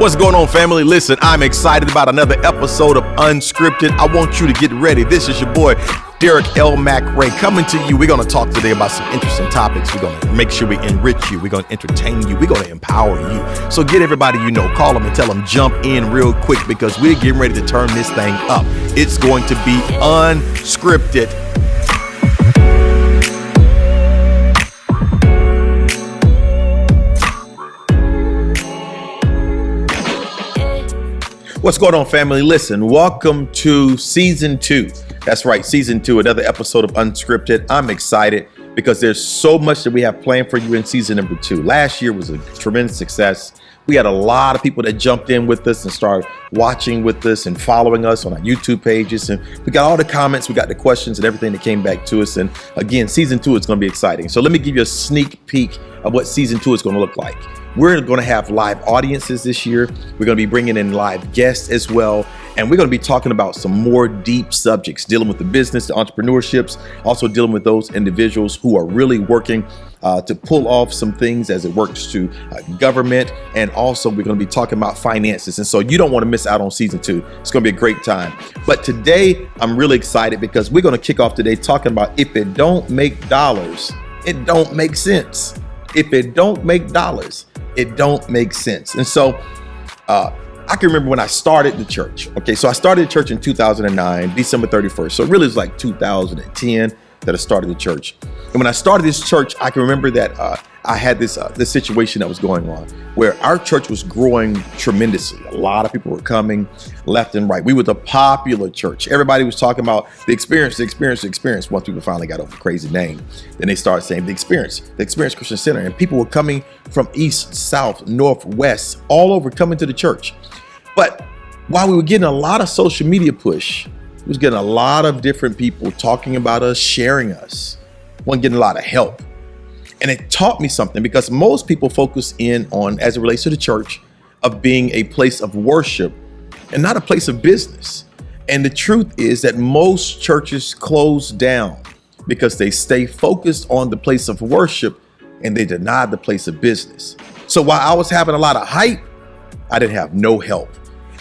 What's going on, family? Listen, I'm excited about another episode of Unscripted. I want you to get ready. This is your boy, Derek L. McRae, coming to you. We're going to talk today about some interesting topics. We're going to make sure we enrich you. We're going to entertain you. We're going to empower you. So get everybody you know, call them and tell them jump in real quick because we're getting ready to turn this thing up. It's going to be unscripted. What's going on, family? Listen, welcome to season 2. That's right, season 2, another episode of Unscripted. I'm excited because there's so much that we have planned for you in season number 2. Last year was a tremendous success. We had a lot of people that jumped in with us and started watching with us and following us on our YouTube pages. And we got all the comments, we got the questions and everything that came back to us. And again, season 2 is going to be exciting. So let me give you a sneak peek of what season 2 is going to look like. We're going to have live audiences this year. We're going to be bringing in live guests as well. And we're going to be talking about some more deep subjects, dealing with the business, the entrepreneurships, also dealing with those individuals who are really working to pull off some things as it works to government. And also we're going to be talking about finances. And so you don't want to miss out on season 2. It's going to be a great time. But today I'm really excited because we're going to kick off today talking about if it don't make dollars, it don't make sense. If it don't make dollars, it don't make sense. And so I can remember when I started the church. Okay, so I started the church in 2009, December 31st. So it really was like 2010 that I started the church. And when I started this church, I can remember that I had this situation that was going on where our church was growing tremendously. A lot of people were coming left and right. We were the popular church. Everybody was talking about the experience. Once people finally got over the crazy name, then they started saying the experience Christian Center. And people were coming from east, south, north, west, all over coming to the church. But while we were getting a lot of social media push, we was getting a lot of different people talking about us, sharing us. Wasn't getting a lot of help. And it taught me something because most people focus in on, as it relates to the church, of being a place of worship and not a place of business. And the truth is that most churches close down because they stay focused on the place of worship and they deny the place of business. So while I was having a lot of hype, I didn't have no help.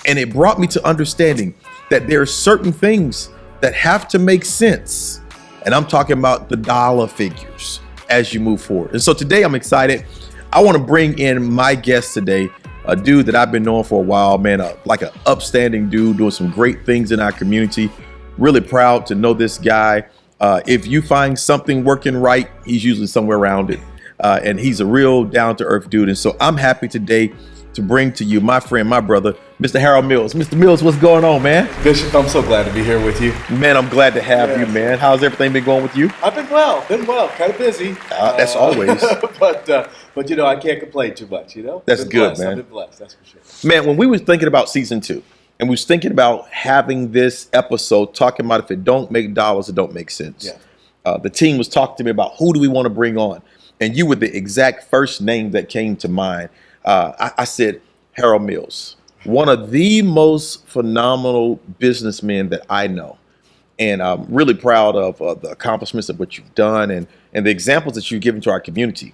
And it brought me to understanding that there are certain things that have to make sense. And I'm talking about the dollar figures as you move forward. And so today I'm excited. I want to bring in my guest today, a dude that I've been knowing for a while, man, like an upstanding dude doing some great things in our community. Really proud to know this guy. If you find something working right, he's usually somewhere around it. And he's a real down-to-earth dude. And so I'm happy today to bring to you my friend, my brother, Mr. Harold Mills. Mr. Mills, what's going on, man? Bishop, I'm so glad to be here with you. Man, I'm glad to have you, man. How's everything been going with you? I've been well, kind of busy. That's always. But you know, I can't complain too much, you know? That's good, man. I've been blessed, that's for sure. Man, when we was thinking about season 2, and we was thinking about having this episode talking about if it don't make dollars, it don't make sense. Yeah. The team was talking to me about who do we want to bring on? And you were the exact first name that came to mind. I said, Harold Mills, one of the most phenomenal businessmen that I know. And I'm really proud of the accomplishments of what you've done and the examples that you've given to our community.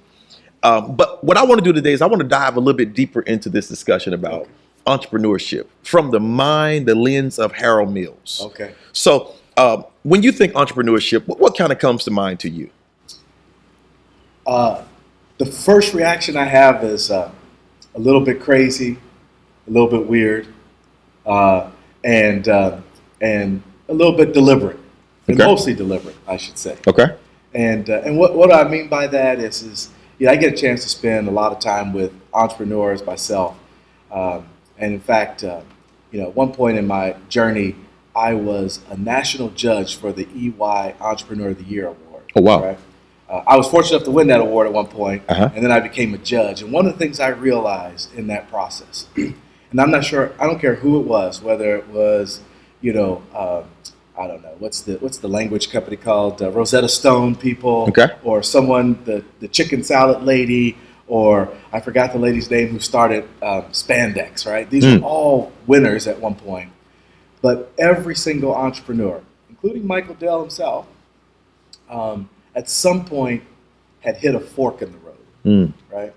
But what I want to do today is I want to dive a little bit deeper into this discussion about entrepreneurship from the mind, the lens of Harold Mills. Okay. So when you think entrepreneurship, what kind of comes to mind to you? The first reaction I have is a little bit crazy, a little bit weird, and a little bit deliberate, and mostly deliberate, I should say. Okay. And what I mean by that is I get a chance to spend a lot of time with entrepreneurs myself, and in fact, at one point in my journey, I was a national judge for the EY Entrepreneur of the Year Award. Oh wow! Right? I was fortunate enough to win that award at one point, and then I became a judge. And one of the things I realized in that process, and I'm not sure, I don't care who it was, whether it was, I don't know, what's the language company called, Rosetta Stone people, or someone, the chicken salad lady, or I forgot the lady's name who started Spandex, right? These are all winners at one point. But every single entrepreneur, including Michael Dell himself, at some point had hit a fork in the road, right?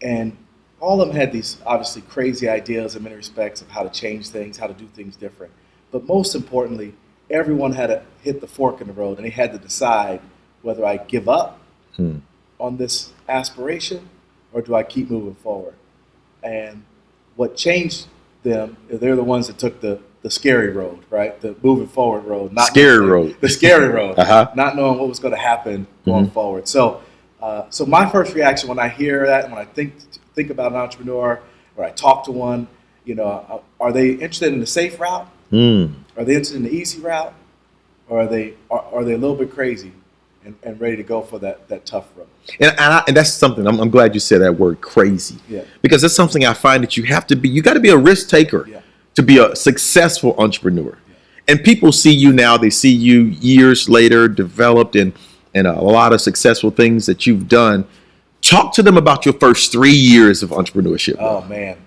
And all of them had these obviously crazy ideas in many respects of how to change things, how to do things different. But most importantly, everyone had to hit the fork in the road, and they had to decide whether I give up on this aspiration or do I keep moving forward. And what changed them, they're the ones that took the scary road, right? The moving forward road. Not scary road. The scary road. Not knowing what was going to happen going forward. So my first reaction when I hear that, and when I think about an entrepreneur, or I talk to one, are they interested in the safe route? Are they interested in the easy route? Or are they a little bit crazy and ready to go for that tough road? And that's something, I'm glad you said that word, crazy. Yeah. Because that's something I find that you got to be a risk taker to be a successful entrepreneur. Yeah. And people see you now, they see you years later developed in a lot of successful things that you've done. Talk to them about your first 3 years of entrepreneurship. Oh man.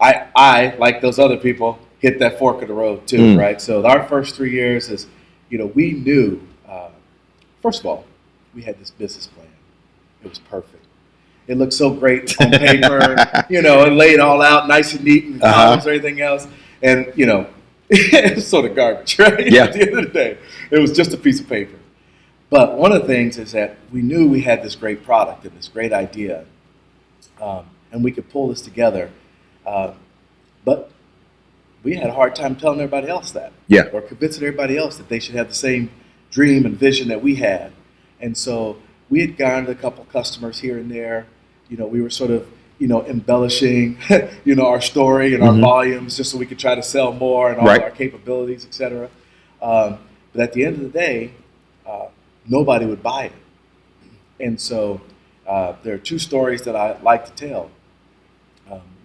I like those other people, hit that fork of the road too, right? So our first 3 years is, we knew, first of all, we had this business plan. It was perfect. It looked so great on paper, it laid all out nice and neat and columns or anything else. And, it was sort of garbage, right? Yeah. At the end of the day, it was just a piece of paper. But one of the things is that we knew we had this great product and this great idea, and we could pull this together. But we had a hard time telling everybody else that. Yeah. Or convincing everybody else that they should have the same dream and vision that we had. And so we had garnered a couple customers here and there. We were sort of, embellishing, our story and our volumes just so we could try to sell more and all our capabilities, et cetera. But at the end of the day, nobody would buy it. And so there are two stories that I like to tell.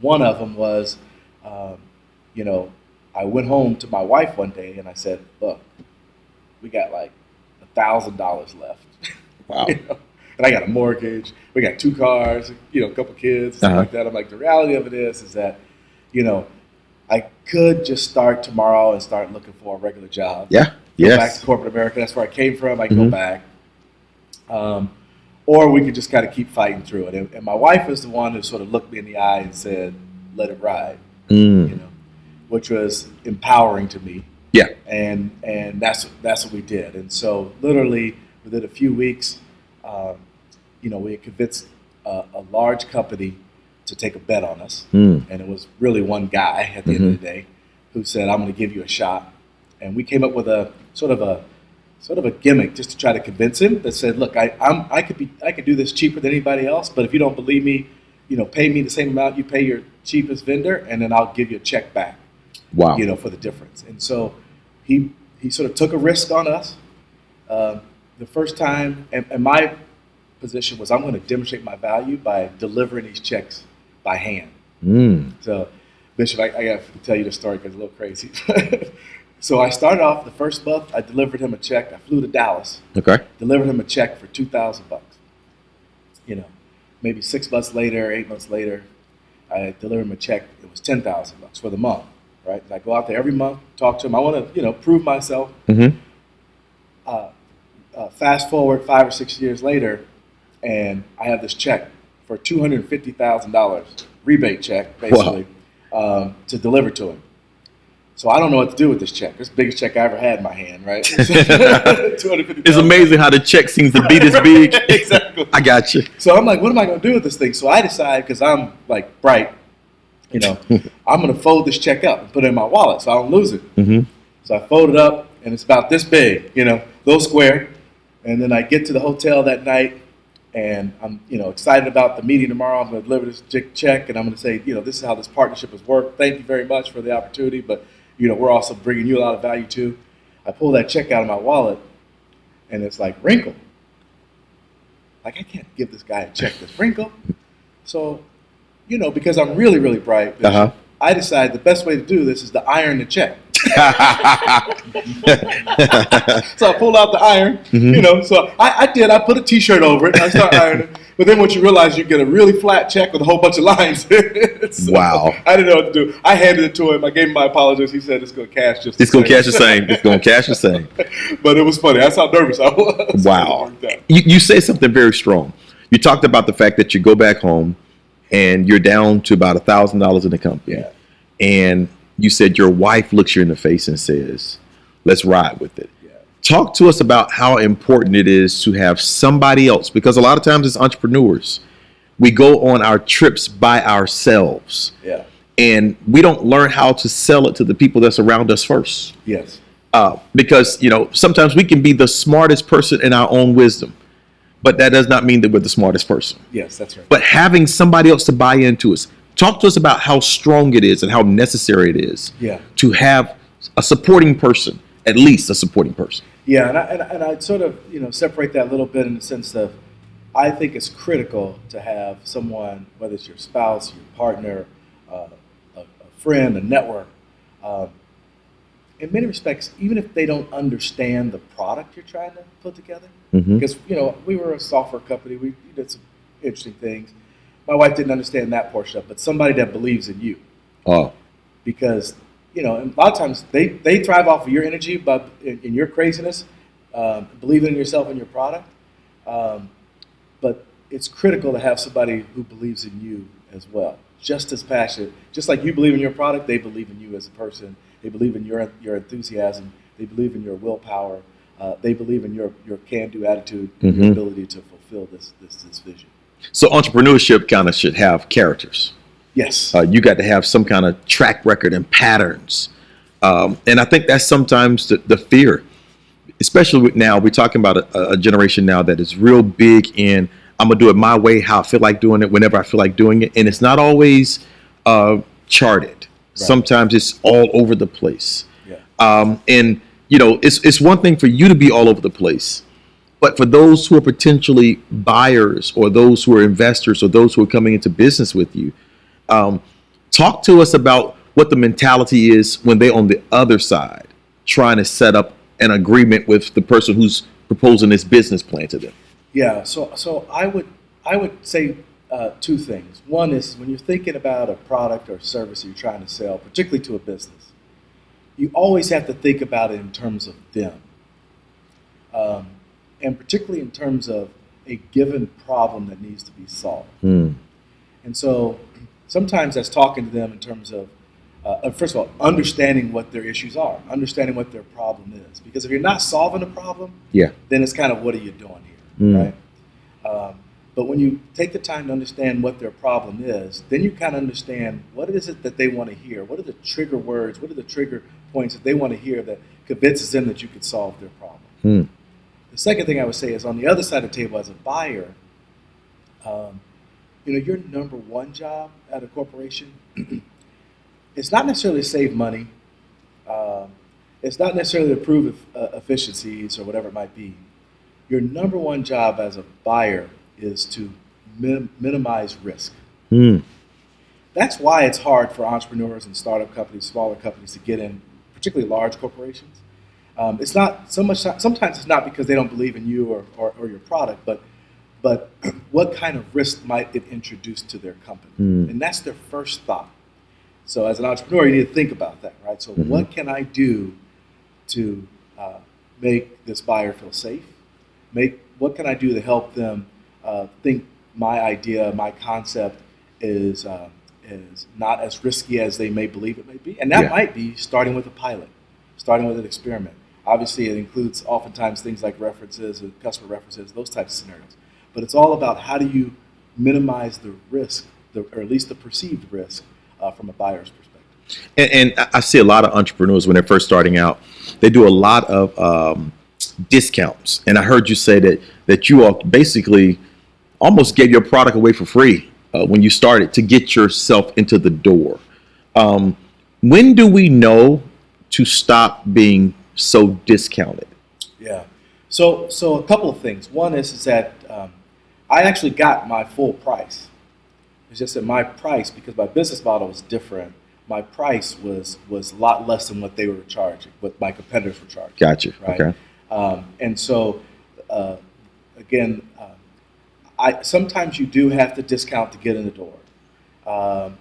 One of them was, I went home to my wife one day and I said, look, we got like $1,000 left. Wow. And I got a mortgage. We got 2 cars, a couple kids, stuff like that. I'm like, the reality of it is that, I could just start tomorrow and start looking for a regular job. Yeah. Go back to corporate America. That's where I came from. I can go back. Or we could just kind of keep fighting through it. And my wife is the one who sort of looked me in the eye and said, let it ride, which was empowering to me. Yeah. And that's what we did. And so literally within a few weeks, we had convinced a large company to take a bet on us. And it was really one guy at the end of the day who said, I'm going to give you a shot. And we came up with a sort of a gimmick just to try to convince him that said, look, I could do this cheaper than anybody else, but if you don't believe me, pay me the same amount you pay your cheapest vendor, and then I'll give you a check back. Wow. For the difference. And so he sort of took a risk on us. The first time, and my position was I'm going to demonstrate my value by delivering these checks by hand. So, Bishop, I got to tell you the story because it's a little crazy. So I started off the first month. I delivered him a check. I flew to Dallas. Okay. Delivered him a check for $2,000. Maybe 6 months later, 8 months later, I delivered him a check. It was $10,000 for the month. Right? I go out there every month, talk to him. I want to, prove myself. Fast forward 5 or 6 years later, and I have this check for $250,000 rebate check, basically, to deliver to him. So I don't know what to do with this check. It's the biggest check I ever had in my hand, right? It's amazing how the check seems to be this big. Exactly. I got you. So I'm like, what am I going to do with this thing? So I decide, because I'm like bright, I'm going to fold this check up and put it in my wallet so I don't lose it. So I fold it up, and it's about this big, little square. And then I get to the hotel that night, and I'm, excited about the meeting tomorrow. I'm going to deliver this check, and I'm going to say, this is how this partnership has worked. Thank you very much for the opportunity, but, we're also bringing you a lot of value too. I pull that check out of my wallet, and it's like wrinkled. Like, I can't give this guy a check that's wrinkled. So, because I'm really, really bright, I decided the best way to do this is to iron the check. So I pulled out the iron, so I did. I put a T-shirt over it, and I started ironing. But then what you realize, you get a really flat check with a whole bunch of lines. So wow. I didn't know what to do. I handed it to him. I gave him my apologies. He said it's going to cash just It's going to cash the same. It's going to cash the same. But it was funny. That's how nervous I was. Wow. You say something very strong. You talked about the fact that you go back home and you're down to about $1,000 in the company. Yeah. And you said your wife looks you in the face and says, let's ride with it. Yeah. Talk to us about how important it is to have somebody else, because a lot of times as entrepreneurs, we go on our trips by ourselves. Yeah. And we don't learn how to sell it to the people that's around us first. Yes. Because, sometimes we can be the smartest person in our own wisdom, but that does not mean that we're the smartest person. Yes, that's right. But having somebody else to buy into us. Talk to us about how strong it is and how necessary it is to have a supporting person, at least a supporting person. Yeah, and I'd sort of separate that a little bit in the sense of I think it's critical to have someone, whether it's your spouse, your partner, a friend, a network. In many respects, even if they don't understand the product you're trying to put together, because we were a software company, we did some interesting things. My wife didn't understand that portion of it, but somebody that believes in you. Oh. Because, and a lot of times they thrive off of your energy, but in your craziness, believing in yourself and your product. But it's critical to have somebody who believes in you as well. Just as passionate. Just like you believe in your product, they believe in you as a person. They believe in your enthusiasm. They believe in your willpower. They believe in your can-do attitude, your ability to fulfill this vision. So entrepreneurship kind of should have characters. Yes. You got to have some kind of track record and patterns. And I think that's sometimes the fear, especially now we're talking about a generation now that is real big in, I'm going to do it my way, how I feel like doing it, whenever I feel like doing it. And it's not always charted. Right. Sometimes it's all over the place. Yeah. And, it's one thing for you to be all over the place. But for those who are potentially buyers or those who are investors or those who are coming into business with you, talk to us about what the mentality is when they're on the other side trying to set up an agreement with the person who's proposing this business plan to them. Yeah, so I would say two things. One is when you're thinking about a product or service you're trying to sell, particularly to a business, you always have to think about it in terms of them. And particularly in terms of a given problem that needs to be solved. And so sometimes that's talking to them in terms of, first of all, understanding what their issues are, understanding what their problem is. Because if you're not solving a problem, then it's kind of, what are you doing here, right? But when you take the time to understand what their problem is, then you kind of understand what is it that they want to hear, what are the trigger words, what are the trigger points that they want to hear that convinces them that you could solve their problem. The second thing I would say is on the other side of the table as a buyer, your number one job at a corporation, it's not necessarily to save money. It's not necessarily to prove efficiencies or whatever it might be. Your number one job as a buyer is to minimize risk. That's why it's hard for entrepreneurs and startup companies, smaller companies to get in, particularly large corporations. It's not so much. Sometimes it's not because they don't believe in you or your product, but what kind of risk might it introduce to their company? And that's their first thought. So as an entrepreneur, you need to think about that, right? So what can I do to make this buyer feel safe? What can I do to help them think my idea, my concept is not as risky as they may believe it may be? And that might be starting with a pilot, starting with an experiment. Obviously, it includes oftentimes things like references and customer references, those types of scenarios. But it's all about how do you minimize the risk, or at least the perceived risk, from a buyer's perspective. And I see a lot of entrepreneurs when they're first starting out, they do a lot of discounts. And I heard you say that you all basically almost gave your product away for free when you started to get yourself into the door. When do we know to stop being so discounted? Yeah. So a couple of things. One is that I actually got my full price. It's just that my price, because my business model was different, my price was a lot less than what they were charging, what my competitors were charging. Gotcha. Right? Okay. And so, again, sometimes you do have to discount to get in the door.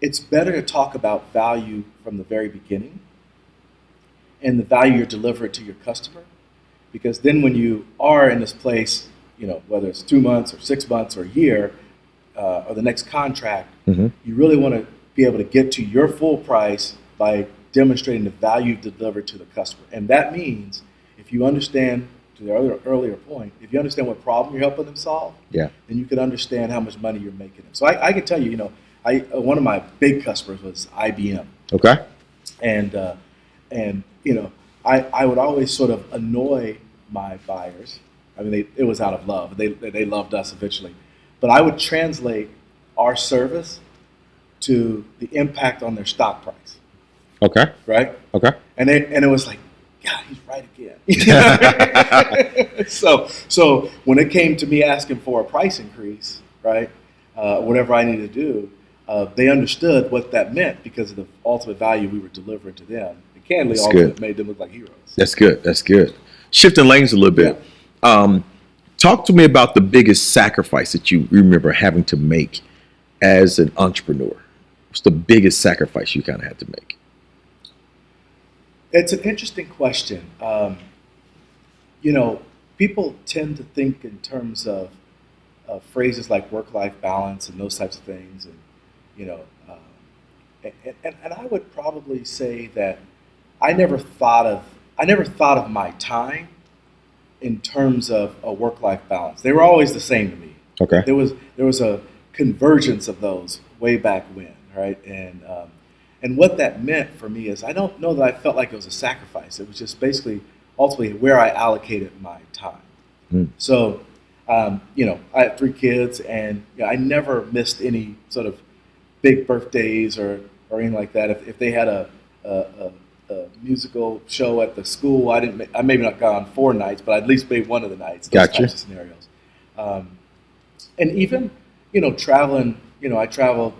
It's better to talk about value from the very beginning and the value you're delivering to your customer, because then when you are in this place, whether it's 2 months or 6 months or a year, or the next contract, Mm-hmm. you really want to be able to get to your full price by demonstrating the value delivered to the customer. And that means if you understand, to the earlier point, if you understand what problem you're helping them solve, Yeah. then you can understand how much money you're making them. So I can tell you, one of my big customers was IBM. Okay. And I would always sort of annoy my buyers. I mean, it was out of love. They loved us eventually, but I would translate our service to the impact on their stock price. Okay. Right. Okay. And it was like, God, he's right again. You know what I mean? So when it came to me asking for a price increase, right, whatever I needed to do, they understood what that meant because of the ultimate value we were delivering to them. And candidly, That's all good. of it made them look like heroes. That's good. That's good. Shifting lanes a little bit. Talk to me about the biggest sacrifice that you remember having to make as an entrepreneur. What's the biggest sacrifice you kind of had to make? It's an interesting question. People tend to think in terms of phrases like work-life balance and those types of things, and I would probably say that I never thought of my time in terms of a work-life balance. They were always the same to me. Okay. There was a convergence of those way back when, right? And what that meant for me is I don't know that I felt like it was a sacrifice. It was just basically ultimately where I allocated my time. Mm. So, I have 3 kids, and I never missed any sort of big birthdays or anything like that. If they had a musical show at the school, I maybe not gone 4 nights, but I at least made one of the nights. Those Gotcha. types of scenarios. And even traveling. I travel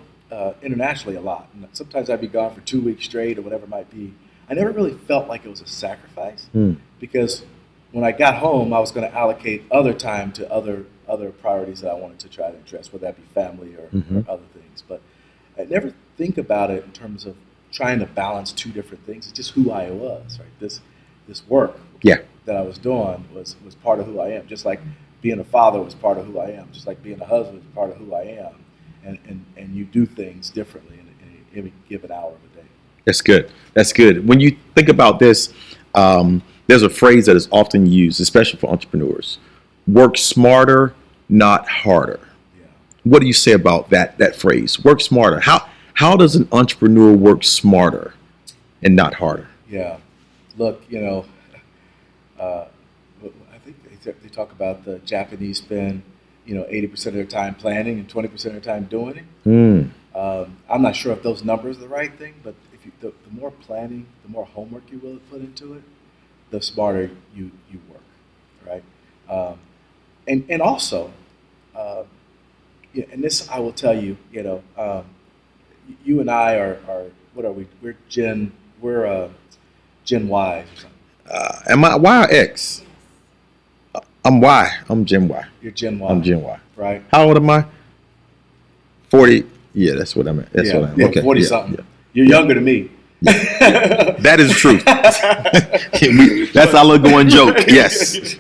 internationally a lot. And sometimes I'd be gone for 2 weeks straight or whatever it might be. I never really felt like it was a sacrifice because when I got home, I was going to allocate other time to other priorities that I wanted to try to address, whether that be family or other things. But I never think about it in terms of trying to balance 2 different things. It's just who I was, right? This work that I was doing was part of who I am. Just like being a father was part of who I am. Just like being a husband was part of who I am. And you do things differently in any given hour of the day. That's good. That's good. When you think about this, there's a phrase that is often used, especially for entrepreneurs: work smarter, not harder. Yeah. What do you say about that phrase? Work smarter. How does an entrepreneur work smarter and not harder? Yeah. Look, I think they talk about the Japanese spend 80% of their time planning and 20% of their time doing it. I'm not sure if those numbers are the right thing, but if the more planning, the more homework you will put into it, the smarter you work, right? And also, and this I will tell you, you and I are what are we? We're Gen Y or something. Am I Y or X? I'm Y. I'm Gen Y. You're Gen Y. I'm Gen Y. Right. How old am I? 40. Yeah, that's what I meant. That's what I am. Yeah, Okay. 40 something. Yeah. You're younger than me. That is the truth. That's our little going joke. Yes.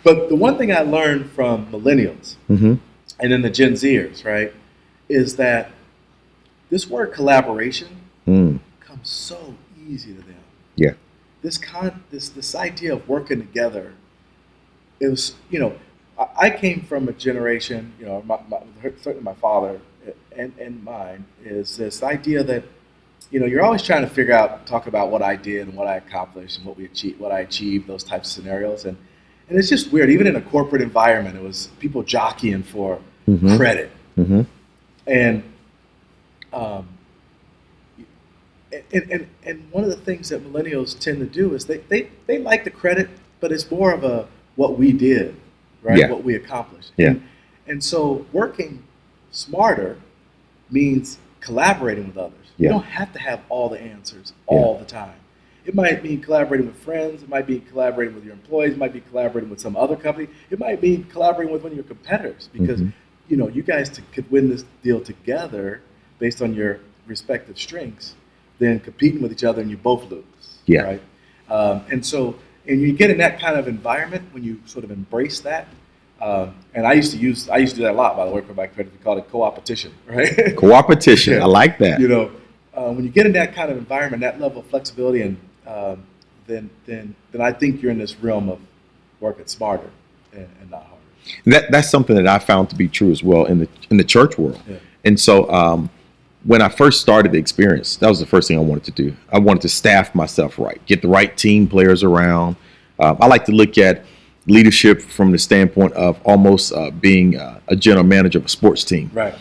But the one thing I learned from millennials and then the Gen Zers, right, is that this word collaboration comes so easy to them. Yeah. This idea of working together, it was, I came from a generation, certainly my father and mine, is this idea that, you're always trying to talk about what I did and what I accomplished and what I achieved, those types of scenarios. And it's just weird. Even in a corporate environment, it was people jockeying for credit. And one of the things that millennials tend to do is they like the credit, but it's more of what we did, right? Yeah. What we accomplished. Yeah. And so working smarter means collaborating with others. Yeah. You don't have to have all the answers all the time. It might mean collaborating with friends. It might be collaborating with your employees. It might be collaborating with some other company. It might be collaborating with one of your competitors because, you guys could win this deal together based on your respective strengths than competing with each other and you both lose. Yeah. Right. And you get in that kind of environment when you sort of embrace that, And I used to do that a lot, by the way, for my credit. We call it co-opetition, right? Co-opetition. Yeah. I like that. You know, when you get in that kind of environment, that level of flexibility, and then I think you're in this realm of working smarter and not harder. That's something that I found to be true as well in the church world. Yeah. And so when I first started the experience, that was the first thing I wanted to do. I wanted to staff myself right, get the right team players around. I like to look at leadership from the standpoint of almost being a general manager of a sports team. Right.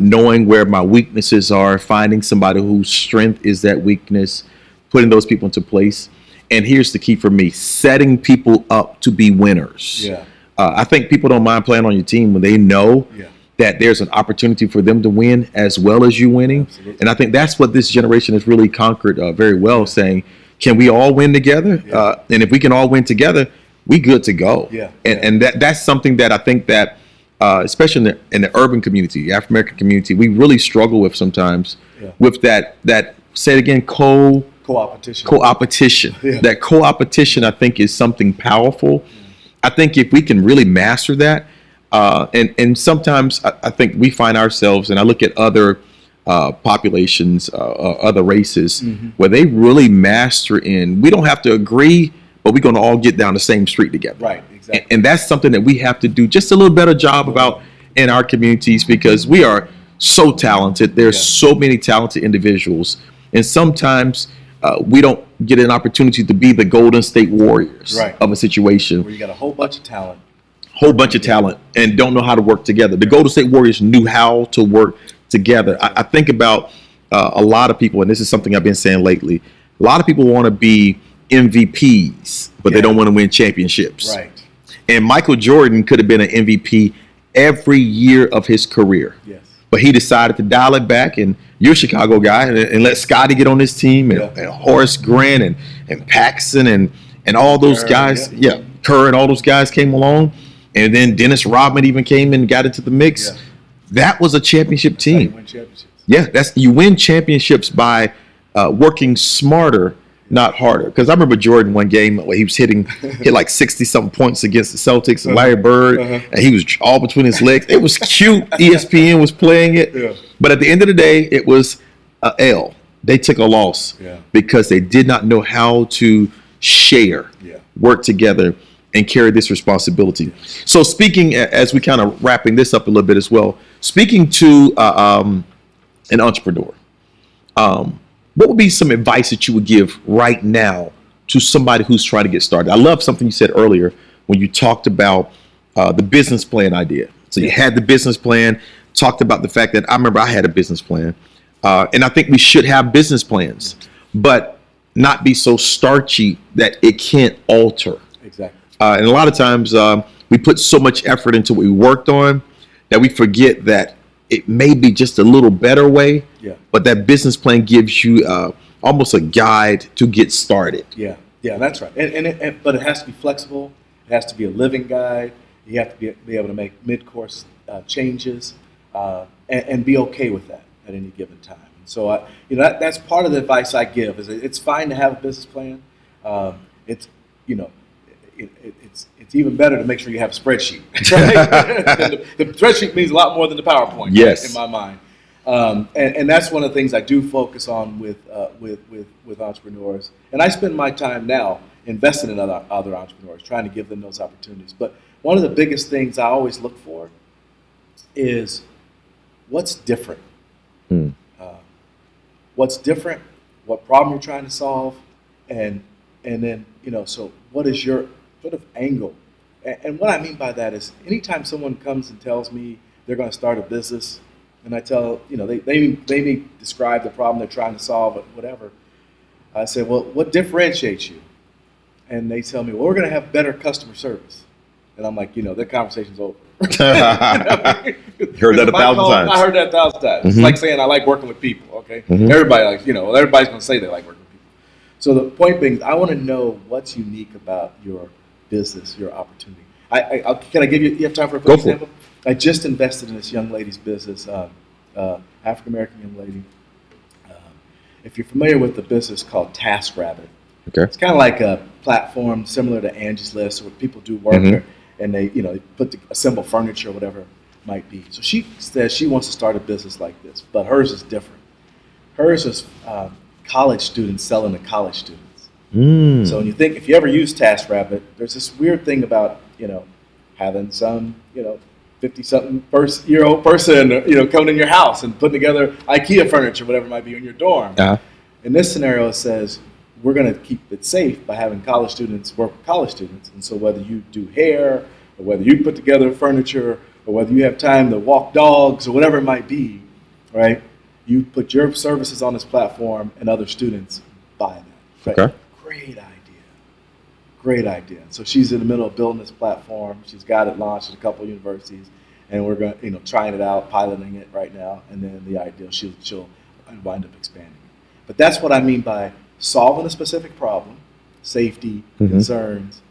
Knowing where my weaknesses are, finding somebody whose strength is that weakness, putting those people into place. And here's the key for me, setting people up to be winners. Yeah. I think people don't mind playing on your team when they know that there's an opportunity for them to win as well as you winning. Absolutely. And I think that's what this generation has really conquered very well, saying, can we all win together? Yeah. And if we can all win together, we good to go. Yeah. And that's something that I think that, especially in the urban community, the African American community, we really struggle with sometimes with that, say it again, co-opetition. Yeah. That co-opetition, I think, is something powerful. I think if we can really master that, and sometimes I think we find ourselves, and I look at other populations, other races, where they really master in, we don't have to agree, but we're going to all get down the same street together. Right, exactly. And that's something that we have to do just a little better job about in our communities, because we are so talented. There's so many talented individuals. And sometimes we don't get an opportunity to be the Golden State Warriors of a situation. Where you got a whole bunch of talent. And don't know how to work together. The Golden State Warriors knew how to work together. I think about a lot of people, and this is something I've been saying lately, a lot of people want to be MVPs, but they don't want to win championships. Right. And Michael Jordan could have been an MVP every year of his career. Yes. But he decided to dial it back, and you're a Chicago guy, and let Scotty get on his team, and Horace Grant and Paxson and all those guys. Kerr and all those guys came along. And then Dennis Rodman even came and got into the mix. Yeah. That was a championship team. You win championships. Yeah, you win championships by working smarter, not harder. Because I remember Jordan one game where he was hit like 60-something points against the Celtics and Larry Bird, and he was all between his legs. It was cute. ESPN was playing it. Yeah. But at the end of the day, it was a L. They took a loss because they did not know how to share, work together, and carry this responsibility. So speaking, as we kind of wrapping this up a little bit as well, speaking to an entrepreneur, what would be some advice that you would give right now to somebody who's trying to get started? I love something you said earlier when you talked about the business plan idea. So you had the business plan, talked about the fact that I remember I had a business plan, and I think we should have business plans, but not be so starchy that it can't alter. Exactly. And a lot of times we put so much effort into what we worked on that we forget that it may be just a little better way, but that business plan gives you almost a guide to get started. Yeah, that's right. But it has to be flexible. It has to be a living guide. You have to be able to make mid-course changes and be okay with that at any given time. So that's part of the advice I give. Is it's fine to have a business plan. It's even better to make sure you have a spreadsheet. Right? the spreadsheet means a lot more than the PowerPoint. Yes. In my mind, and that's one of the things I do focus on with entrepreneurs. And I spend my time now investing in other entrepreneurs, trying to give them those opportunities. But one of the biggest things I always look for is what's different. What's different? What problem you're trying to solve, and then so what is your sort of angle? And what I mean by that is anytime someone comes and tells me they're going to start a business, and I tell, they may describe the problem they're trying to solve, or whatever, I say, well, what differentiates you? And they tell me, well, we're going to have better customer service. And I'm like, their conversation's over. Heard that 1,000 times. I heard that 1,000 times. It's like saying I like working with people, okay? Everybody likes, everybody's going to say they like working with people. So the point being, I want to know what's unique about your business, your opportunity. Can I give you have time for a quick example? I just invested in this young lady's business, African-American young lady. If you're familiar with the business called TaskRabbit, it's kind of like a platform similar to Angie's List where people do work. and they, assemble furniture or whatever it might be. So she says she wants to start a business like this, but hers is different. Hers is college students selling to college students. So when you think, if you ever use TaskRabbit, there's this weird thing about, having some, 50-something year-old person, coming in your house and putting together IKEA furniture, whatever it might be, in your dorm. In this scenario, it says we're going to keep it safe by having college students work with college students. And so whether you do hair, or whether you put together furniture, or whether you have time to walk dogs, or whatever it might be, right? You put your services on this platform, and other students buy that. Right? Okay. Great idea. So she's in the middle of building this platform. She's got it launched at a couple of universities, and we're going, trying it out, piloting it right now. And then the ideal, she'll wind up expanding it. But that's what I mean by solving a specific problem, safety, concerns,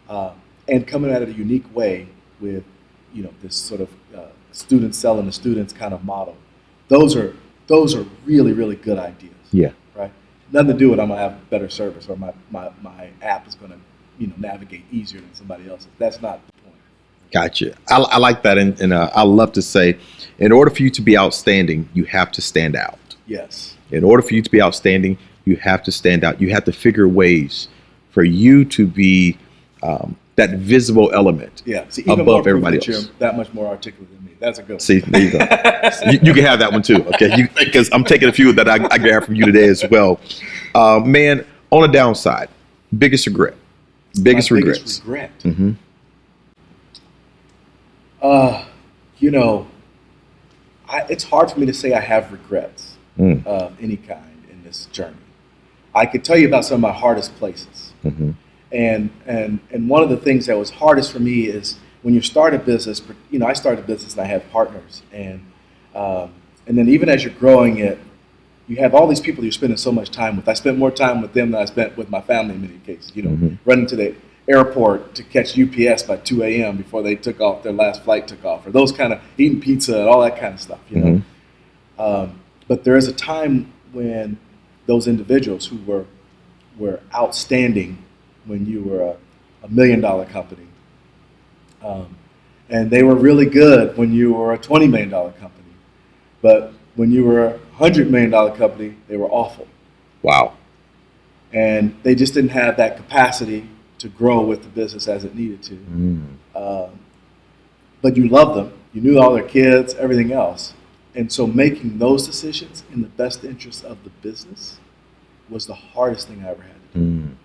and coming at it a unique way with, this sort of students selling to students kind of model. Those are really, really good ideas. Yeah. Right. Nothing to do with I'm gonna have better service, or my app is gonna navigate easier than somebody else's. That's not the point. Gotcha. I like that, and I love to say, in order for you to be outstanding, you have to stand out. Yes. In order for you to be outstanding, you have to stand out. You have to figure ways for you to be that visible element. Yeah. See, even above everybody else. You're that much more articulate than me. That's a good one. See, there you go. you can have that one too, okay? Because I'm taking a few that I grabbed from you today as well. Man, on the downside, biggest regret. Biggest regrets. Biggest regret. It's hard for me to say I have regrets of any kind in this journey. I could tell you about some of my hardest places. And one of the things that was hardest for me is when you start a business, I started a business and I have partners, and then even as you're growing it, you have all these people you're spending so much time with. I spent more time with them than I spent with my family in many cases, running to the airport to catch UPS by 2 a.m. before they took off, their last flight took off, or those kind of, eating pizza and all that kind of stuff, But there is a time when those individuals who were outstanding when you were a $1 million company, and they were really good when you were a $20 million company, but when you were a $100 million company, they were awful. Wow. And they just didn't have that capacity to grow with the business as it needed to. But you loved them. You knew all their kids, everything else. And so making those decisions in the best interest of the business was the hardest thing I ever had to do.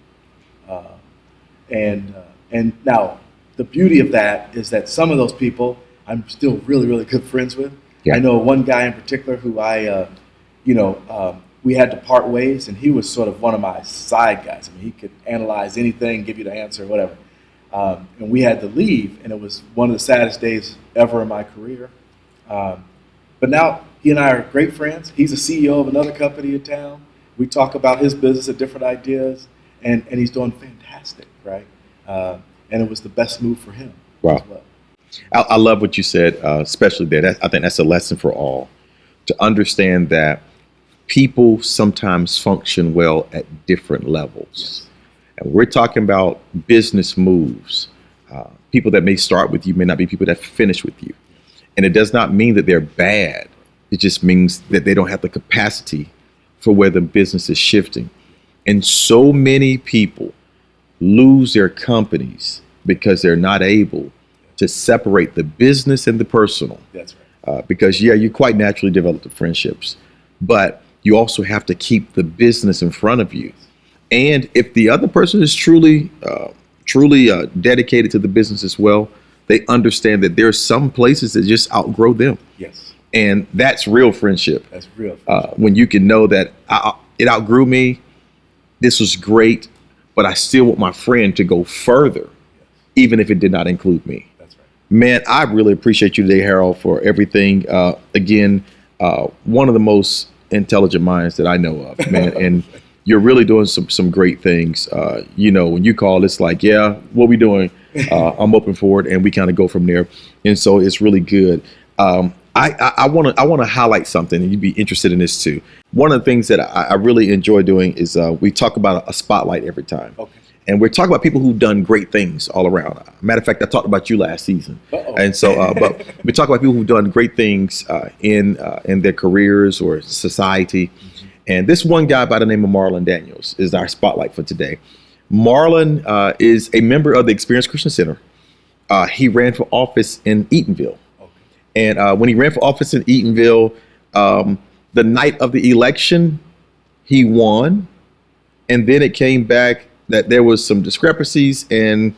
And now, the beauty of that is that some of those people I'm still really, really good friends with. Yeah. I know one guy in particular who we had to part ways, and he was sort of one of my side guys. I mean, he could analyze anything, give you the answer, whatever. And we had to leave, and it was one of the saddest days ever in my career. But now he and I are great friends. He's a CEO of another company in town. We talk about his business and different ideas, and he's doing fantastic, right? And it was the best move for him. Wow. As well. I love what you said, especially there. I think that's a lesson for all, to understand that people sometimes function well at different levels. Yes. And we're talking about business moves. People that may start with you may not be people that finish with you. And it does not mean that they're bad. It just means that they don't have the capacity for where the business is shifting. And so many people lose their companies because they're not able to separate the business and the personal. That's right. Because, you quite naturally develop the friendships, but you also have to keep the business in front of you. And if the other person is truly dedicated to the business as well, they understand that there are some places that just outgrow them. Yes. And that's real friendship. That's real friendship. When you can know that it outgrew me, this was great, but I still want my friend to go further, even if it did not include me. That's right. Man, I really appreciate you today, Harold, for everything. Again, one of the most intelligent minds that I know of, man. And you're really doing some great things. When you call, it's like, what we doing? I'm open for it, and we kind of go from there. And so it's really good. I want to highlight something, and you'd be interested in this too. One of the things that I really enjoy doing is we talk about a spotlight every time. Okay. And we're talking about people who've done great things all around. Matter of fact, I talked about you last season. And so, but we talk about people who've done great things in their careers or society. And this one guy by the name of Marlon Daniels is our spotlight for today. Marlon is a member of the Experience Christian Center. He ran for office in Eatonville. And when he ran for office in Eatonville, the night of the election, he won. And then it came back that there was some discrepancies and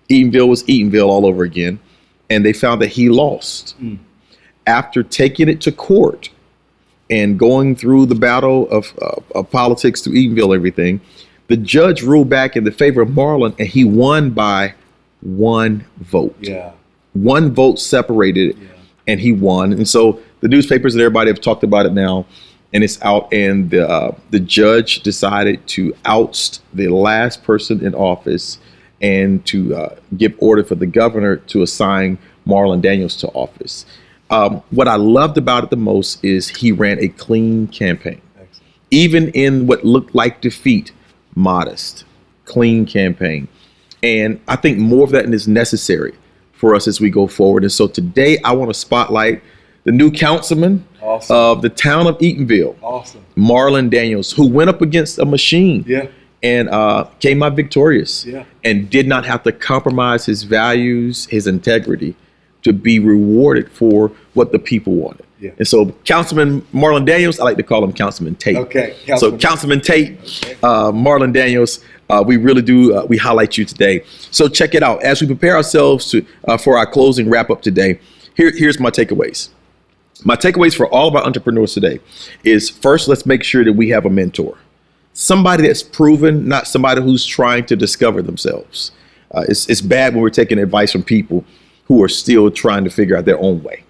Eatonville was Eatonville all over again. And they found that he lost. After taking it to court and going through the battle of politics through Eatonville, everything, the judge ruled back in the favor of Marlon, and he won by 1 vote. One vote separated, and he won. And so the newspapers and everybody have talked about it now, and it's out. And the judge decided to oust the last person in office and to give order for the governor to assign Marlon Daniels to office. What I loved about it the most is he ran a clean campaign. Excellent. Even in what looked like defeat, modest, clean campaign. And I think more of that is necessary for us as we go forward. And so today I want to spotlight the new councilman of the town of Eatonville, Marlon Daniels, who went up against a machine and came out victorious and did not have to compromise his values, his integrity to be rewarded for what the people wanted. And so Councilman Marlon Daniels, I like to call him Councilman Tate. So Councilman Tate, Marlon Daniels, we really do, we highlight you today. So check it out. As we prepare ourselves to for our closing wrap up today, here's my takeaways. My takeaways for all of our entrepreneurs today is, first, let's make sure that we have a mentor. Somebody that's proven, not somebody who's trying to discover themselves. It's bad when we're taking advice from people who are still trying to figure out their own way.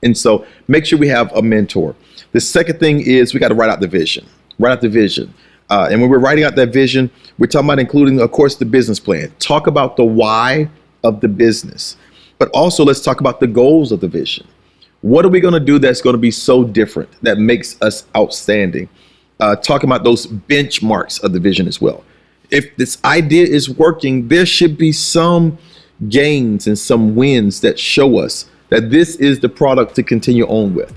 And so make sure we have a mentor. The second thing is we got to write out the vision. And when we're writing out that vision, we're talking about including, of course, the business plan. Talk about the why of the business, but also let's talk about the goals of the vision. What are we going to do that's going to be so different that makes us outstanding? Talking about those benchmarks of the vision as well. If this idea is working, there should be some gains and some wins that show us that this is the product to continue on with.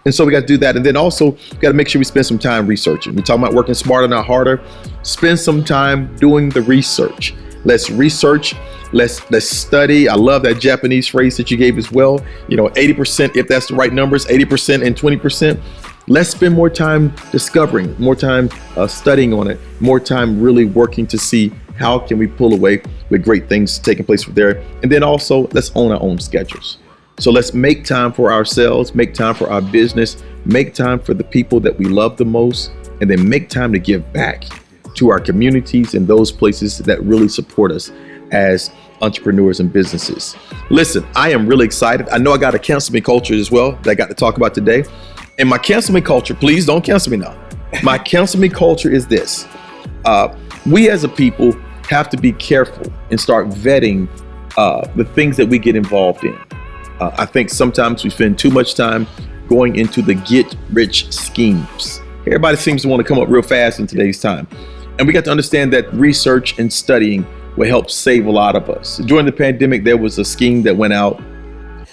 And so we got to do that. And then also got to make sure we spend some time researching. We're talking about working smarter, not harder. Spend some time doing the research. Let's research. Let's study. I love that Japanese phrase that you gave as well. 80%, if that's the right numbers, 80% and 20%. Let's spend more time discovering, more time studying on it, more time really working to see how can we pull away with great things taking place there. And then also let's own our own schedules. So let's make time for ourselves, make time for our business, make time for the people that we love the most, and then make time to give back to our communities and those places that really support us as entrepreneurs and businesses. Listen, I am really excited. I know I got a cancel me culture as well that I got to talk about today. And my cancel me culture, please don't cancel me now. My cancel me culture is this. We as a people have to be careful and start vetting the things that we get involved in. I think sometimes we spend too much time going into the get rich schemes. Everybody seems to want to come up real fast in today's time. And we got to understand that research and studying will help save a lot of us. During the pandemic, there was a scheme that went out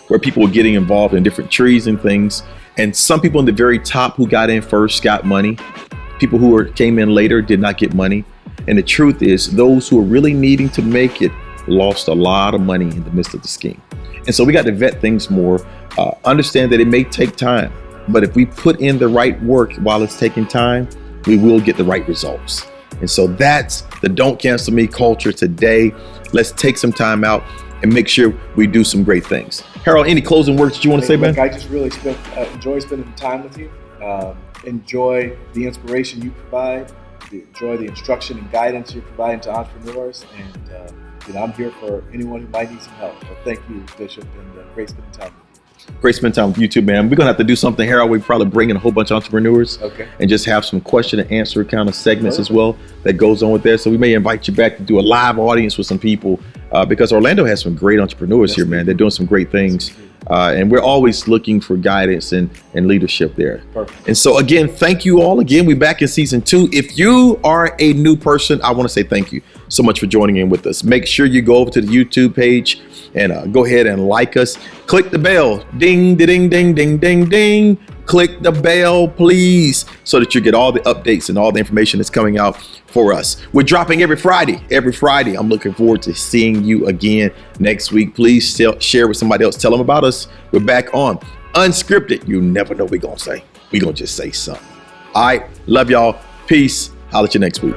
where people were getting involved in different trees and things. And some people in the very top who got in first got money. People who came in later did not get money. And the truth is, those who are really needing to make it lost a lot of money in the midst of the scheme. And so we got to vet things more, understand that it may take time, but if we put in the right work while it's taking time, we will get the right results. And so that's the don't cancel me culture today. Let's take some time out and make sure we do some great things. Harold, any closing words that you want to say, man? I just really enjoy spending time with you. Enjoy the inspiration you provide. Enjoy the instruction and guidance you're providing to entrepreneurs. And I'm here for anyone who might need some help. So thank you, Bishop, and great spending time with you. Great spending time with you too, man. We're going to have to do something, Harold. We probably bring in a whole bunch of entrepreneurs and just have some question and answer kind of segments as well that goes on with there. So we may invite you back to do a live audience with some people because Orlando has some great entrepreneurs here, man. They're doing some great things. And we're always looking for guidance and leadership there. Perfect. And so again, thank you all. Again, we're back in season 2. If you are a new person, I want to say thank you so much for joining in with us. Make sure you go over to the YouTube page and go ahead and like us. Click the bell. Ding, ding, ding, ding, ding, ding. Click the bell, please, so that you get all the updates and all the information that's coming out for us. We're dropping every Friday. Every Friday. I'm looking forward to seeing you again next week. Please share with somebody else. Tell them about us. We're back on Unscripted. You never know what we're going to say. We're going to just say something. All right. Love y'all. Peace. Holler at you next week.